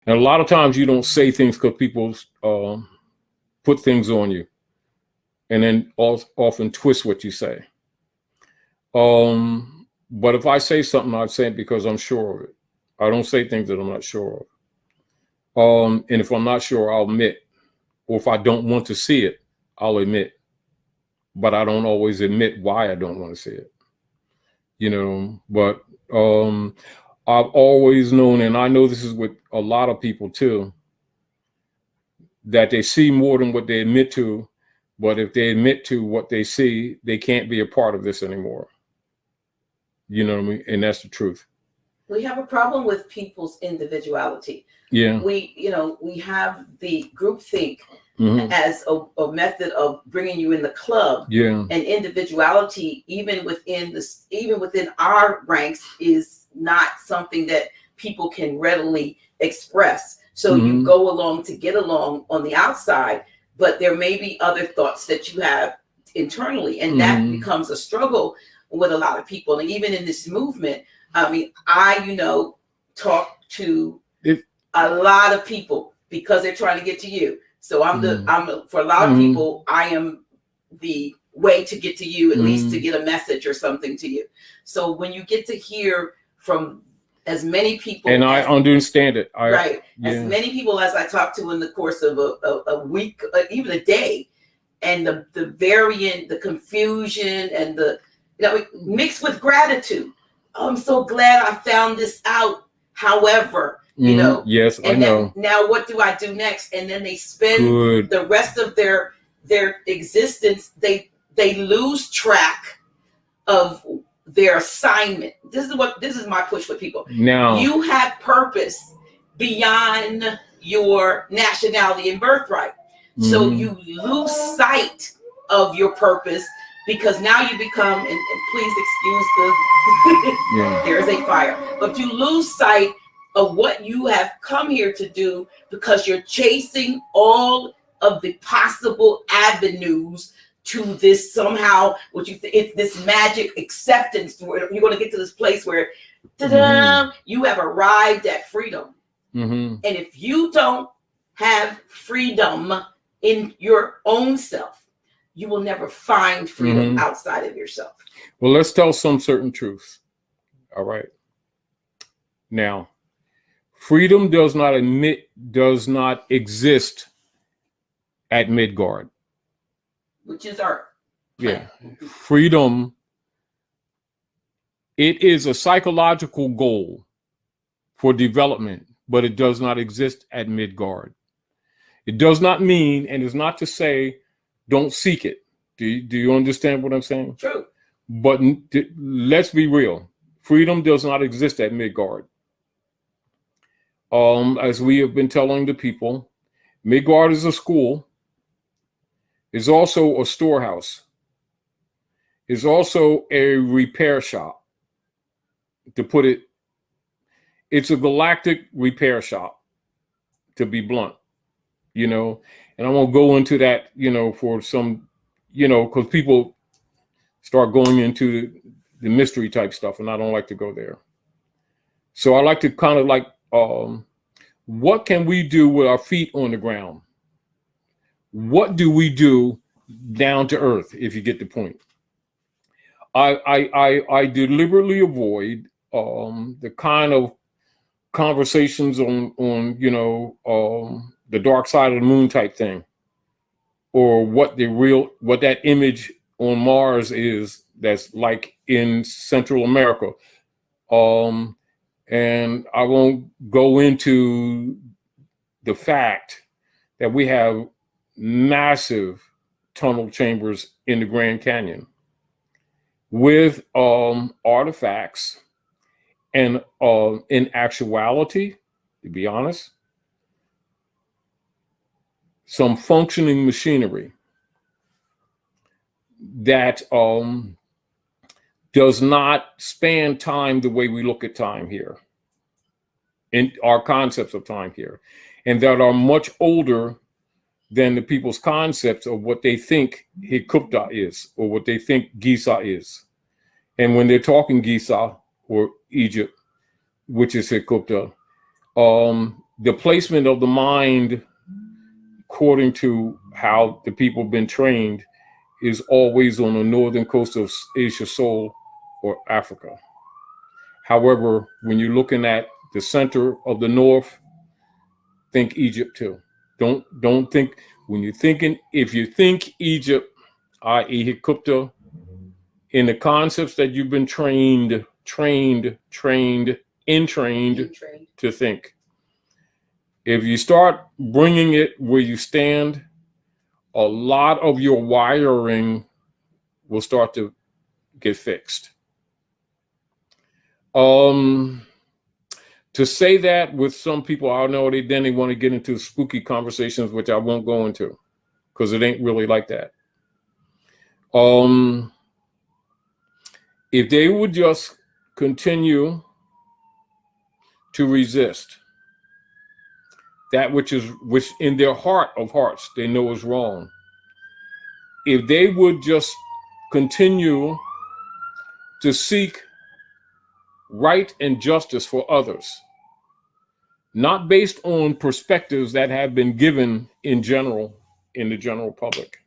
And a lot of times you don't say things because people put things on you, and then often twist what you say. But if I say something, I say it because I'm sure of it. I don't say things that I'm not sure of. And if I'm not sure, I'll admit. Or if I don't want to see it, I'll admit. But I don't always admit why I don't want to see it. But I've always known, and I know this is with a lot of people too, that they see more than what they admit to. But if they admit to what they see, they can't be a part of this anymore. You know what I mean? And that's the truth. We have a problem with people's individuality. Yeah. We have the groupthink as a method of bringing you in the club. Yeah. And individuality, even within our ranks, is not something that people can readily express. So you go along to get along on the outside, but there may be other thoughts that you have internally, and that becomes a struggle with a lot of people. And even in this movement, I mean, I talk to a lot of people because they're trying to get to you. So for a lot of people, I am the way to get to you, at least to get a message or something to you. So when you get to hear from as many people, and I understand it, as many people as I talk to in the course of a week, even a day, and the variant, the confusion, and the mixed with gratitude. Oh, I'm so glad I found this out. However, yes, and I know. Now what do I do next? And then they spend the rest of their existence. They lose track of their assignment. This is my push for people. Now you have purpose beyond your nationality and birthright. So you lose sight of your purpose because now you become, and please excuse there's a fire, but you lose sight of what you have come here to do because you're chasing all of the possible avenues to this somehow, it's this magic acceptance where you're going to get to this place where you have arrived at freedom. And if you don't have freedom in your own self, you will never find freedom outside of yourself. Well, let's tell some certain truths. All right. Now, freedom does not exist at Midgard. Which is our plan. Yeah. Freedom, it is a psychological goal for development, but it does not exist at Midgard. It does not mean, and is not to say, don't seek it. Do you understand what I'm saying? True. But let's be real. Freedom does not exist at Midgard. As we have been telling the people, Midgard is a school. It's also a storehouse. It's also a repair shop. To put it, it's a galactic repair shop, to be blunt, and I won't go into that, for some, because people start going into the mystery type stuff, and I don't like to go there. So I like to kind of like, what can we do with our feet on the ground? What do we do down to earth, if you get the point? I deliberately avoid the kind of conversations on the dark side of the moon type thing, or what that image on Mars is that's like in Central America. And I won't go into the fact that we have massive tunnel chambers in the Grand Canyon with artifacts, and in actuality, to be honest, some functioning machinery that does not span time the way we look at time here, in our concepts of time here, and that are much older than the people's concepts of what they think Hikupta is, or what they think Giza is. And when they're talking Giza or Egypt, which is Hikupta, The placement of the mind, according to how the people have been trained, is always on the northern coast of Asia, Seoul, or Africa. However, when you're looking at the center of the north, think Egypt too. Don't think, when you're thinking, if you think Egypt, i.e. Hikupta, in the concepts that you've been trained to think. If you start bringing it where you stand, a lot of your wiring will start to get fixed. To say that with some people, I know they want to get into spooky conversations, which I won't go into because it ain't really like that. If they would just continue to resist that which in their heart of hearts they know is wrong, if they would just continue to seek right and justice for others, not based on perspectives that have been given in the general public,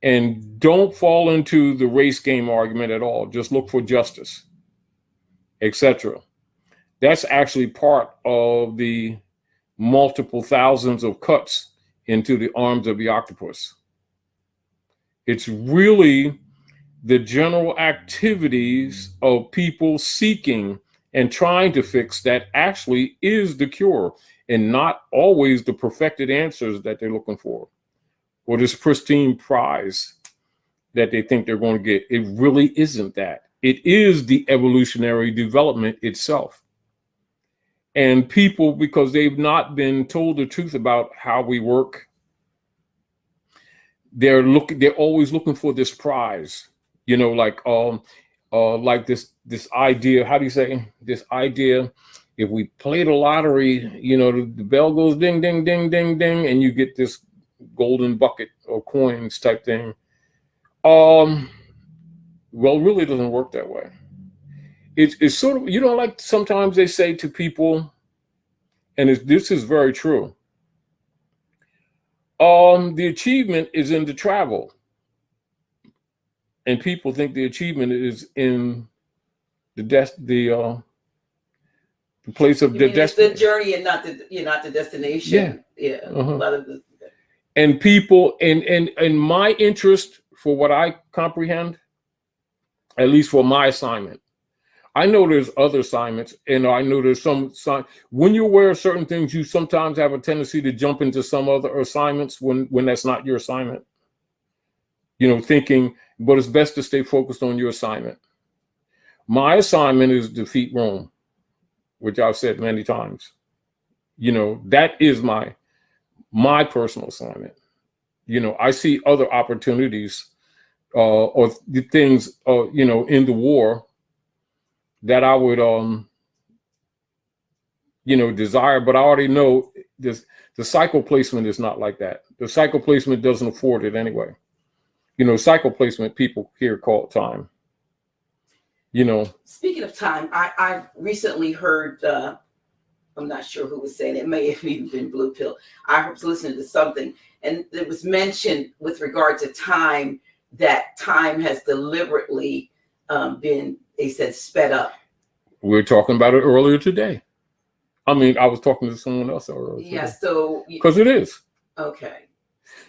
and don't fall into the race game argument at all, just look for justice, etc. That's actually part of the multiple thousands of cuts into the arms of the octopus. It's really the general activities of people seeking and trying to fix that actually is the cure, and not always the perfected answers that they're looking for, or this pristine prize that they think they're going to get. It really isn't that. It is the evolutionary development itself. And people, because they've not been told the truth about how we work, they're always looking for this prize, like this idea. How do you say this idea? If we play the lottery, the bell goes ding, ding, ding, ding, ding, and you get this golden bucket or coins type thing. Well, it really doesn't work that way. It's sort of, like sometimes they say to people, and this is very true, the achievement is in the travel. And people think the achievement is in the place of the destination. It's the journey and not the destination. Yeah. Uh-huh. A lot of and people, and my interest, for what I comprehend, at least for my assignment, I know there's other assignments, and I know there's some when you're aware of certain things, you sometimes have a tendency to jump into some other assignments when that's not your assignment. Thinking, but it's best to stay focused on your assignment. My assignment is defeat Rome, which I've said many times. That is my personal assignment. I see other opportunities or the things, in the war that I would, desire, but I already know this. The cycle placement is not like that. The cycle placement doesn't afford it anyway. Cycle placement, people here call it time. Speaking of time, I recently heard, I'm not sure who was saying it, may have even been Blue Pill. I was listening to something, and it was mentioned with regard to time, that time has deliberately been, they said, sped up. We were talking about it earlier today. I was talking to someone else earlier. Yeah, so because it is. Okay.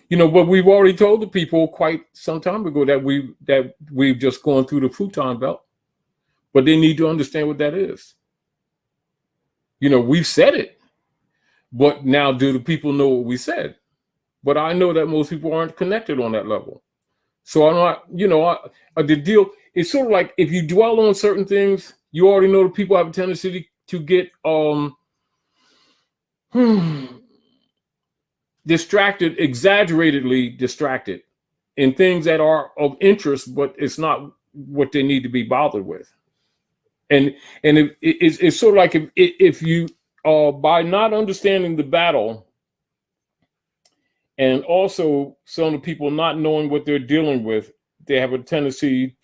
But we've already told the people quite some time ago that we've just gone through the futon belt, but they need to understand what that is. We've said it, but now do the people know what we said? But I know that most people aren't connected on that level. So I'm not, the deal, it's sort of like if you dwell on certain things, you already know that people have a tendency to get distracted, exaggerately distracted in things that are of interest, but it's not what they need to be bothered with. And it's sort of like if you, by not understanding the battle, and also some of the people not knowing what they're dealing with, they have a tendency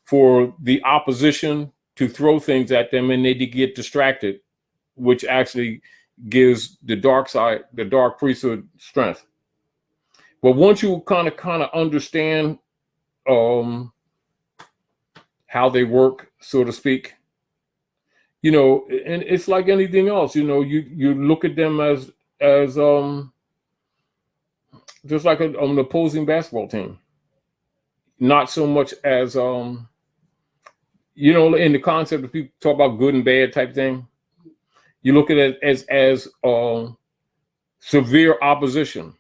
for the opposition to throw things at them, and they get distracted which actually gives the dark side, the dark priesthood, strength. But once you kind of understand how they work, so to speak, you know, and it's like anything else, you know, you look at them as just like an opposing basketball team, not so much as you know, in the concept of people talk about good and bad type thing, you look at it as severe opposition.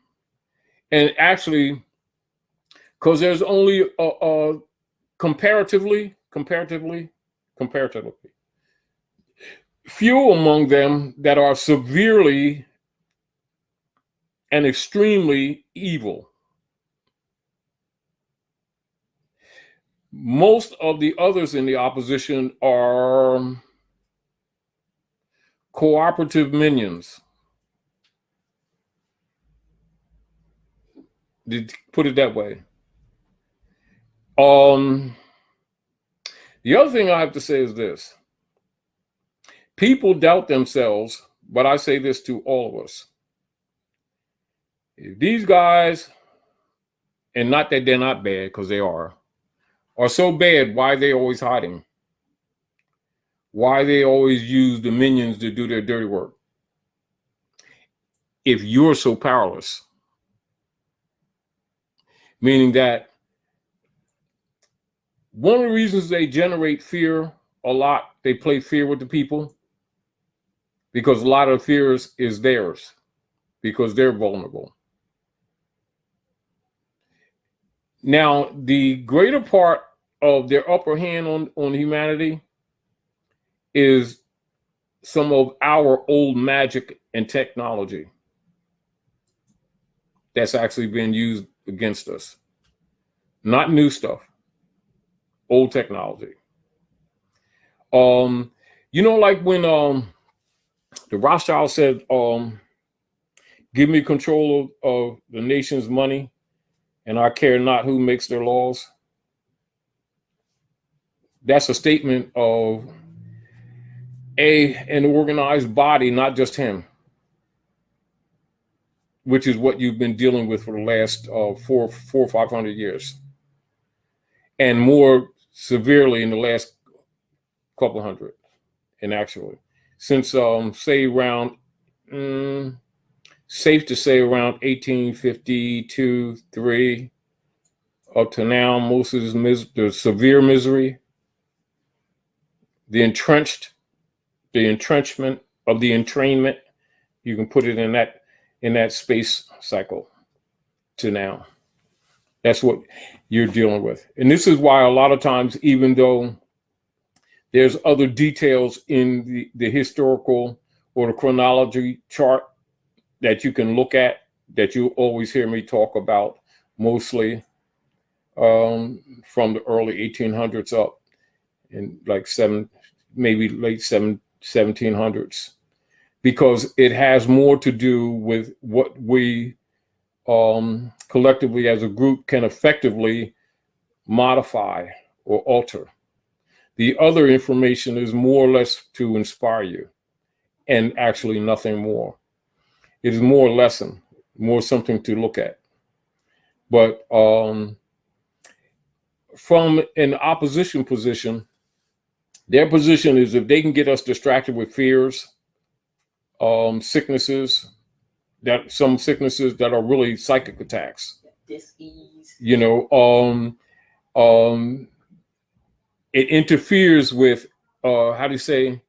And actually, because there's only comparatively few among them that are severely and extremely evil. Most of the others in the opposition are cooperative minions. Did put it that way. The other thing I have to say is this. People doubt themselves, but I say this to all of us. If these guys, and not that they're not bad, because they are so bad, why are they always hiding? Why they always use the minions to do their dirty work? If you're so powerless. Meaning that one of the reasons they generate fear a lot, they play fear with the people, because a lot of fears is theirs, because they're vulnerable. Now, the greater part of their upper hand on humanity is some of our old magic and technology that's actually been used against us. Not new stuff, old technology. You know, like when the Rothschild said, give me control of the nation's money, and I care not who makes their laws. That's a statement of an organized body, not just him, which is what you've been dealing with for the last 400 or 500 years, and more severely in the last couple hundred. And actually, since say around, safe to say around 1852, 3, up to now, most of this the severe misery, the entrenchment of the entrainment, you can put it in that space cycle to now. That's what you're dealing with. And this is why a lot of times, even though there's other details in the historical or the chronology chart that you can look at, that you always hear me talk about, mostly from the early 1800s up, in like maybe late 1700s, because it has more to do with what we collectively as a group can effectively modify or alter. The other information is more or less to inspire you, and actually nothing more. It is more a lesson, more something to look at. But from an opposition position, their position is if they can get us distracted with fears, sicknesses, some sicknesses that are really psychic attacks. Dis-ease. You know, it interferes with, how do you say,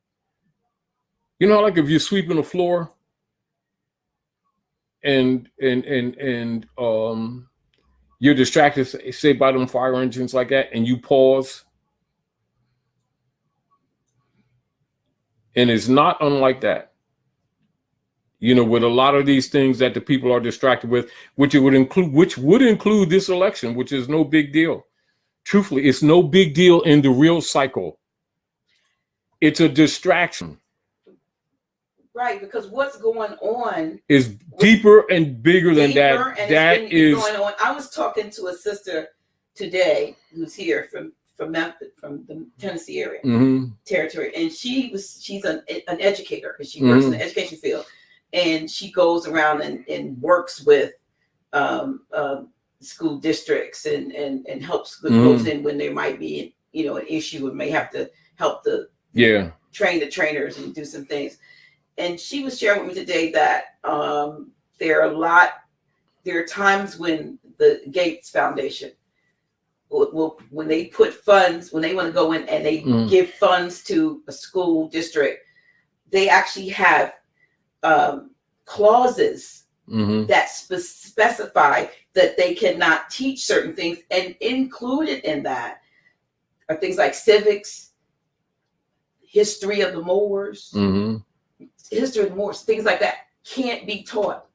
you know, like if you're sweeping the floor and you're distracted, say by them fire engines like that, and you pause. And it's not unlike that, you know, with a lot of these things that the people are distracted with, which would include this election, which is no big deal. Truthfully, it's no big deal in the real cycle. It's a distraction. Right, because what's going on is deeper and bigger than that. And that it's is going on. I was talking to a sister today who's here from Memphis, from the Tennessee area Mm-hmm. territory, and she's an educator, because she works in the education field, and she goes around and works with school districts and helps with those in when there might be an issue, and may have to help train the trainers and do some things. And she was sharing with me today that there are times when the Gates Foundation when they put funds, when they want to go in and they give funds to a school district, they actually have clauses that specify that they cannot teach certain things, and included in that are things like civics, history of the Moors, things like that can't be taught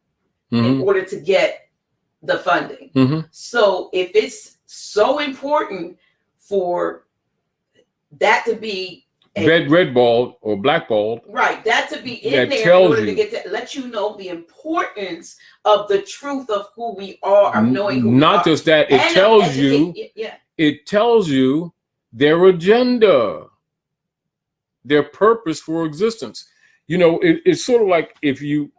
in order to get the funding. So if it's so important for that to be red balled or black balled, right, that to be in there in order to get to let you know the importance of the truth of who we are, of knowing who not we are. just that, it tells you it tells you their agenda, their purpose for existence. It's sort of like if you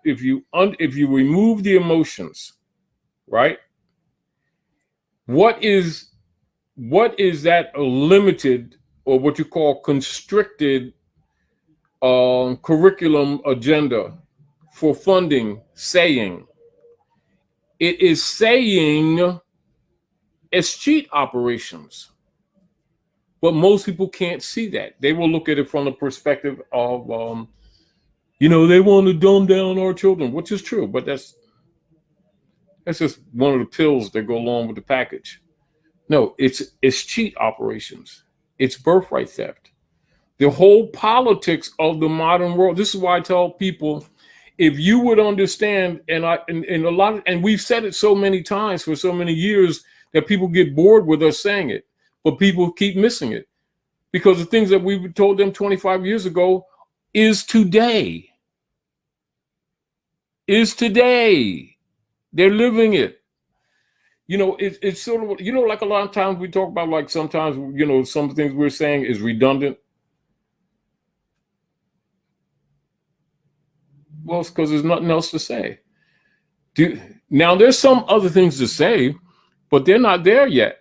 remove the emotions, right? What is that limited, or what you call constricted curriculum agenda for funding saying? It is saying it's cheat operations. But most people can't see that. They will look at it from the perspective of, they want to dumb down our children, which is true, but that's just one of the pills that go along with the package. No, it's cheat operations. It's birthright theft. The whole politics of the modern world. This is why I tell people, if you would understand, and we've said it so many times for so many years that people get bored with us saying it, but people keep missing it, because the things that we told them 25 years ago is today. They're living it. It's sort of, like a lot of times we talk about, like sometimes, some things we're saying is redundant. Well, it's because there's nothing else to say. Now, there's some other things to say, but they're not there yet.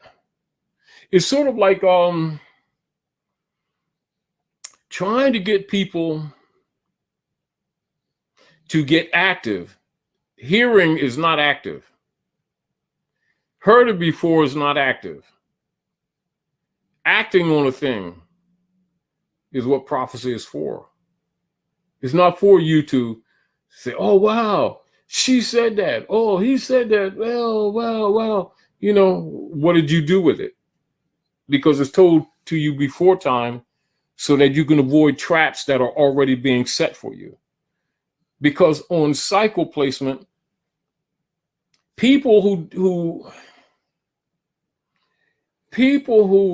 It's sort of like trying to get people to get active. Hearing is not active. Heard it before is not active. Acting on a thing is what prophecy is for. It's not for you to say, oh, wow, she said that. Oh, he said that. Well. What did you do with it? Because it's told to you before time so that you can avoid traps that are already being set for you. Because on cycle placement, people who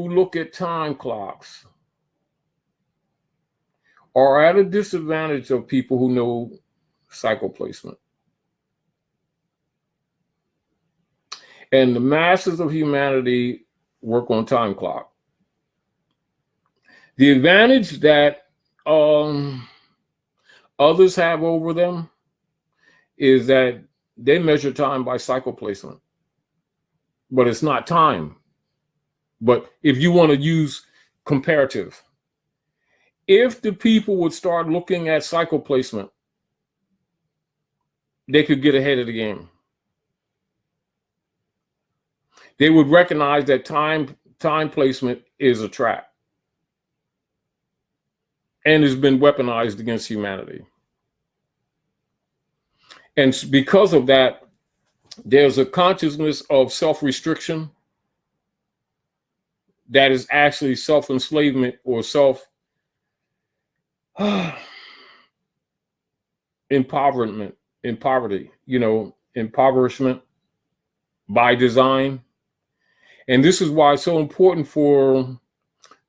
look at time clocks are at a disadvantage of people who know cycle placement. And the masses of humanity work on time clock. The advantage that others have over them is that they measure time by cycle placement. But it's not time. But if you want to use comparative, if the people would start looking at cycle placement, they could get ahead of the game. They would recognize that time placement is a trap and has been weaponized against humanity. And because of that, there's a consciousness of self-restriction that is actually self-enslavement or impoverishment by design. And this is why it's so important for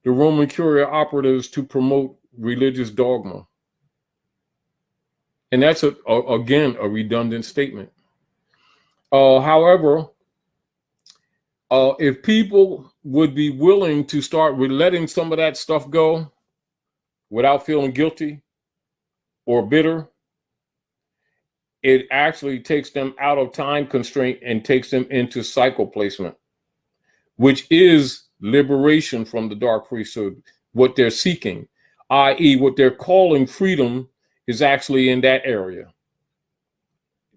the Roman Curia operatives to promote religious dogma. And that's, again, a redundant statement. However, If people would be willing to start with letting some of that stuff go without feeling guilty or bitter, it actually takes them out of time constraint and takes them into cycle placement, which is liberation from the dark priesthood. What they're seeking, i.e., what they're calling freedom, is actually in that area,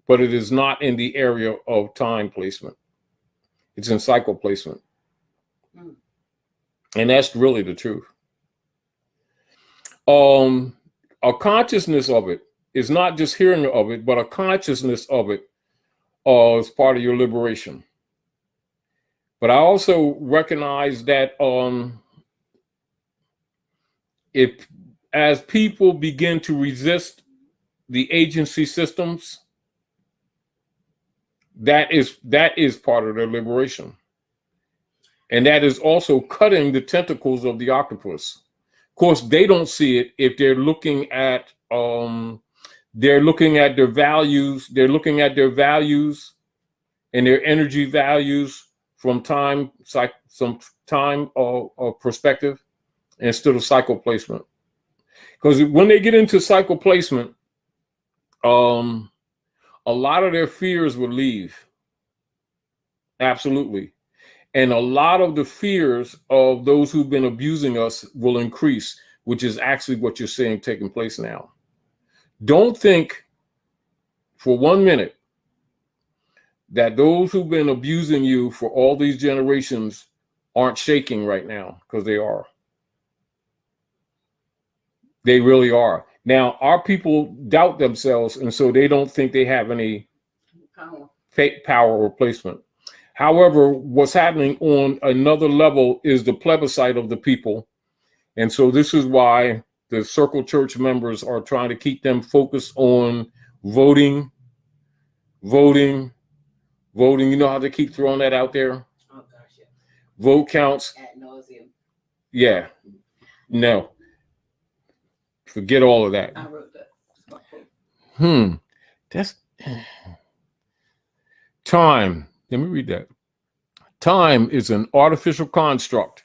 but it is not in the area of time placement. It's in cycle placement. And that's really the truth. A consciousness of it is not just hearing of it, but a consciousness of it is part of your liberation. But I also recognize that if as people begin to resist the agency systems, that is part of their liberation. And that is also cutting the tentacles of the octopus. Of course, they don't see it if they're looking at their values. They're looking at their values and their energy values from time perspective instead of cycle placement. Because when they get into cycle placement, a lot of their fears will leave. Absolutely. And a lot of the fears of those who've been abusing us will increase, which is actually what you're seeing taking place now. Don't think for 1 minute that those who've been abusing you for all these generations aren't shaking right now, because they are. They really are. Now, our people doubt themselves, and so they don't think they have any power or placement. However, what's happening on another level is the plebiscite of the people. And so this is why the Circle Church members are trying to keep them focused on voting. You know how they keep throwing that out there? Oh, gosh, yeah. Vote counts. Ad nauseum. Yeah. No. Forget all of that. I wrote that. That's time. Let me read that. Time is an artificial construct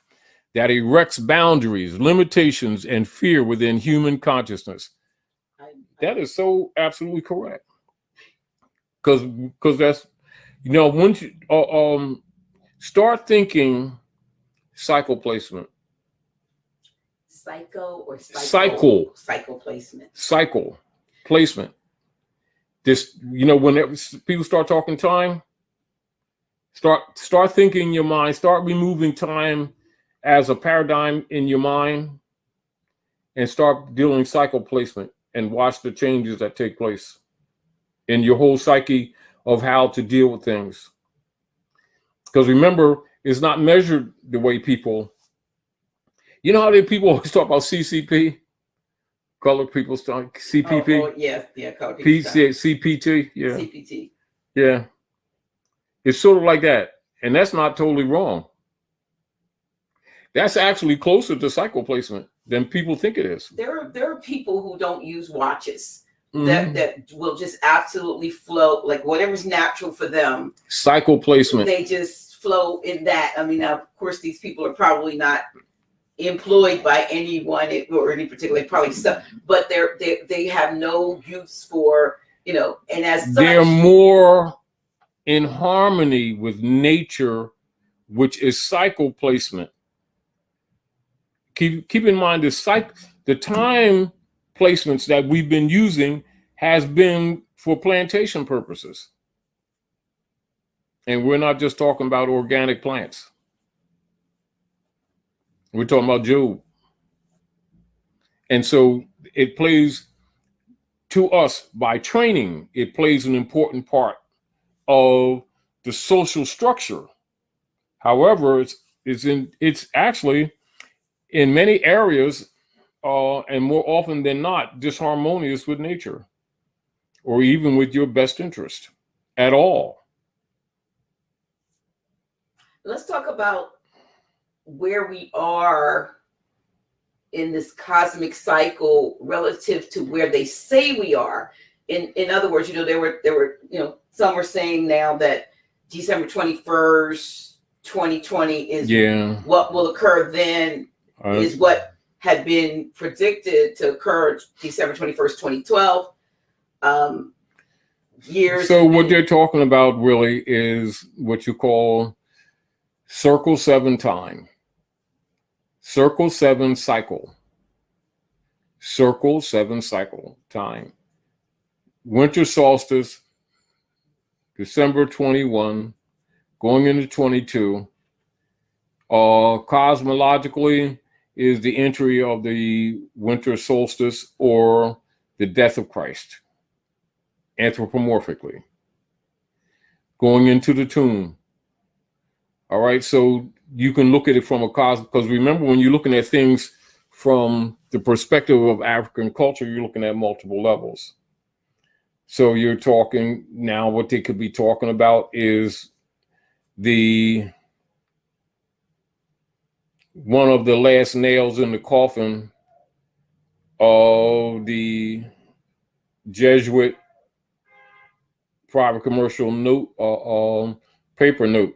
that erects boundaries, limitations, and fear within human consciousness. That is so absolutely correct. Because that's, once you start thinking cycle placement. Cycle placement. Cycle placement. This, when people start talking time, start thinking in your mind, start removing time as a paradigm in your mind, and start dealing cycle placement, and watch the changes that take place in your whole psyche of how to deal with things. Because remember, it's not measured the way people. You know how people always talk about CCP? Colored people start CPP? Yes, colored people. CPT? Yeah. CPT. Yeah. It's sort of like that. And that's not totally wrong. That's actually closer to cycle placement than people think it is. There are people who don't use watches that will just absolutely flow, like whatever's natural for them. Cycle placement. They just flow in that. I mean, now, of course, these people are probably not employed by anyone or any particular probably stuff, but they have no use for, and as such, they're more in harmony with nature, which is cycle placement. Keep in mind the time placements that we've been using has been for plantation purposes. And we're not just talking about organic plants. We're talking about Job. And so it plays to us by training. It plays an important part of the social structure. However, it's actually in many areas, and more often than not, disharmonious with nature, or even with your best interest at all. Let's talk about where we are in this cosmic cycle relative to where they say we are. In other words, there were some were saying now that December 21st, 2020 is Yeah. what will occur then is what had been predicted to occur December 21st, 2012. Years. So what they're talking about really is what you call Circle 7 time. Circle 7 cycle. Circle 7 cycle time. Winter solstice, December 21, going into 22. Cosmologically is the entry of the winter solstice or the death of Christ, anthropomorphically. Going into the tomb. All right, so you can look at it from a because remember, when you're looking at things from the perspective of African culture, you're looking at multiple levels. So you're talking now, what they could be talking about is one of the last nails in the coffin of the Jesuit private commercial note, paper note.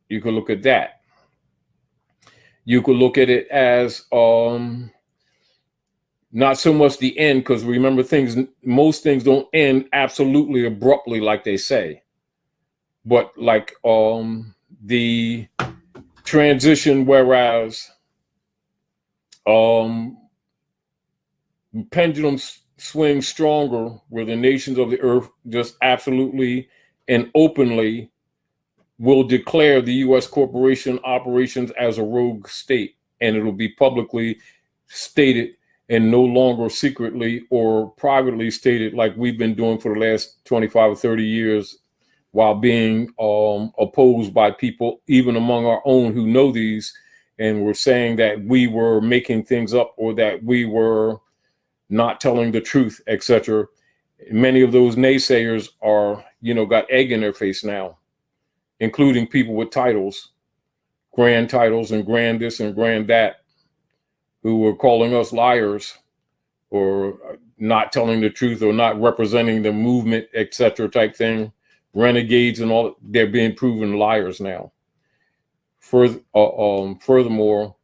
You could look at that. You could look at it as not so much the end, because remember, most things don't end absolutely abruptly like they say, but like the transition, whereas pendulums swing stronger, where the nations of the earth just absolutely and openly will declare the U.S. corporation operations as a rogue state, and it'll be publicly stated and no longer secretly or privately stated like we've been doing for the last 25 or 30 years, while being opposed by people, even among our own, who know these, and were saying that we were making things up or that we were not telling the truth, etc. Many of those naysayers are, got egg in their face now, including people with titles, grand titles and grand this and grand that, who were calling us liars or not telling the truth or not representing the movement, etc. type thing, renegades and all. They're being proven liars now. Furthermore,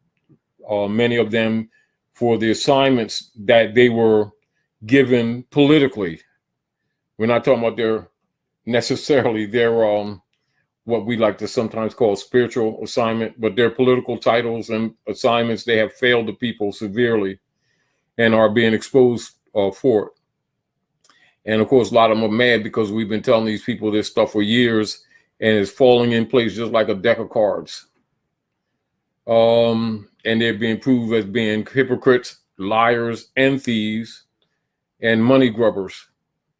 many of them, for the assignments that they were given politically, we're not talking about their what we like to sometimes call spiritual assignment, but their political titles and assignments, they have failed the people severely and are being exposed for it. And of course, a lot of them are mad because we've been telling these people this stuff for years, and it's falling in place just like a deck of cards. And they're being proved as being hypocrites, liars, and thieves, and money grubbers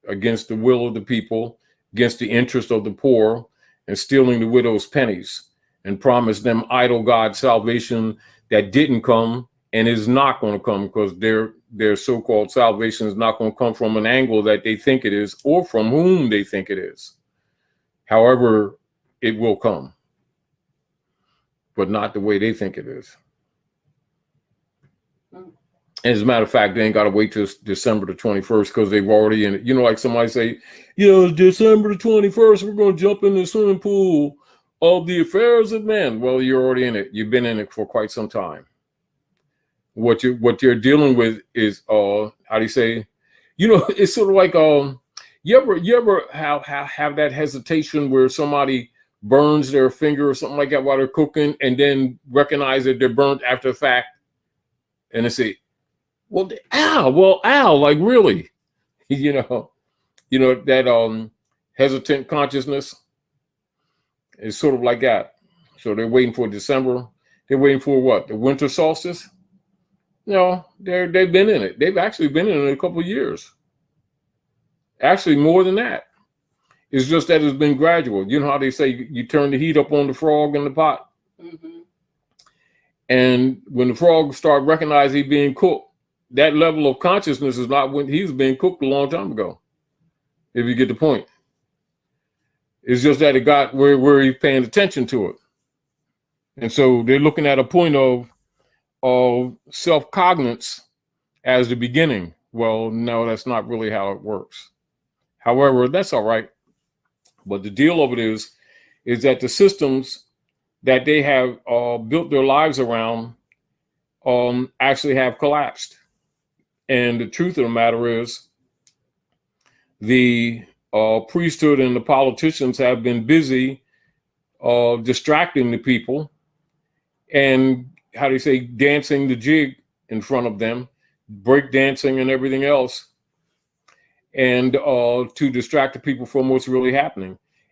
against the will of the people, against the interest of the poor, and stealing the widow's pennies, and promise them idol God salvation that didn't come and is not going to come, because their so-called salvation is not going to come from an angle that they think it is or from whom they think it is. However, it will come, but not the way they think it is. As a matter of fact, they ain't got to wait till December the 21st, because they've already in it. Like somebody say, December the 21st, we're going to jump in the swimming pool of the affairs of men. Well, you're already in it. You've been in it for quite some time. What you're dealing with is, how do you say, it's sort of like, you ever have that hesitation where somebody burns their finger or something like that while they're cooking, and then recognize that they're burnt after the fact, and they say, well, ow, like really, that hesitant consciousness is sort of like that. So they're waiting for December. They're waiting for what? The winter solstice? They've been in it. They've actually been in it a couple of years. Actually, more than that. It's just that it's been gradual. You know how they say you turn the heat up on the frog in the pot? Mm-hmm. And when the frog start recognizing he's being cooked, that level of consciousness is not when he's been cooked a long time ago. If you get the point. It's just that it got where he's paying attention to it. And so they're looking at a point of self-cognizance as the beginning. Well, no, that's not really how it works. However, that's all right. But the deal of it is that the systems that they have built their lives around actually have collapsed. And the truth of the matter is, the priesthood and the politicians have been busy distracting the people and, how do you say, dancing the jig in front of them, break dancing and everything else, and to distract the people from what's really happening.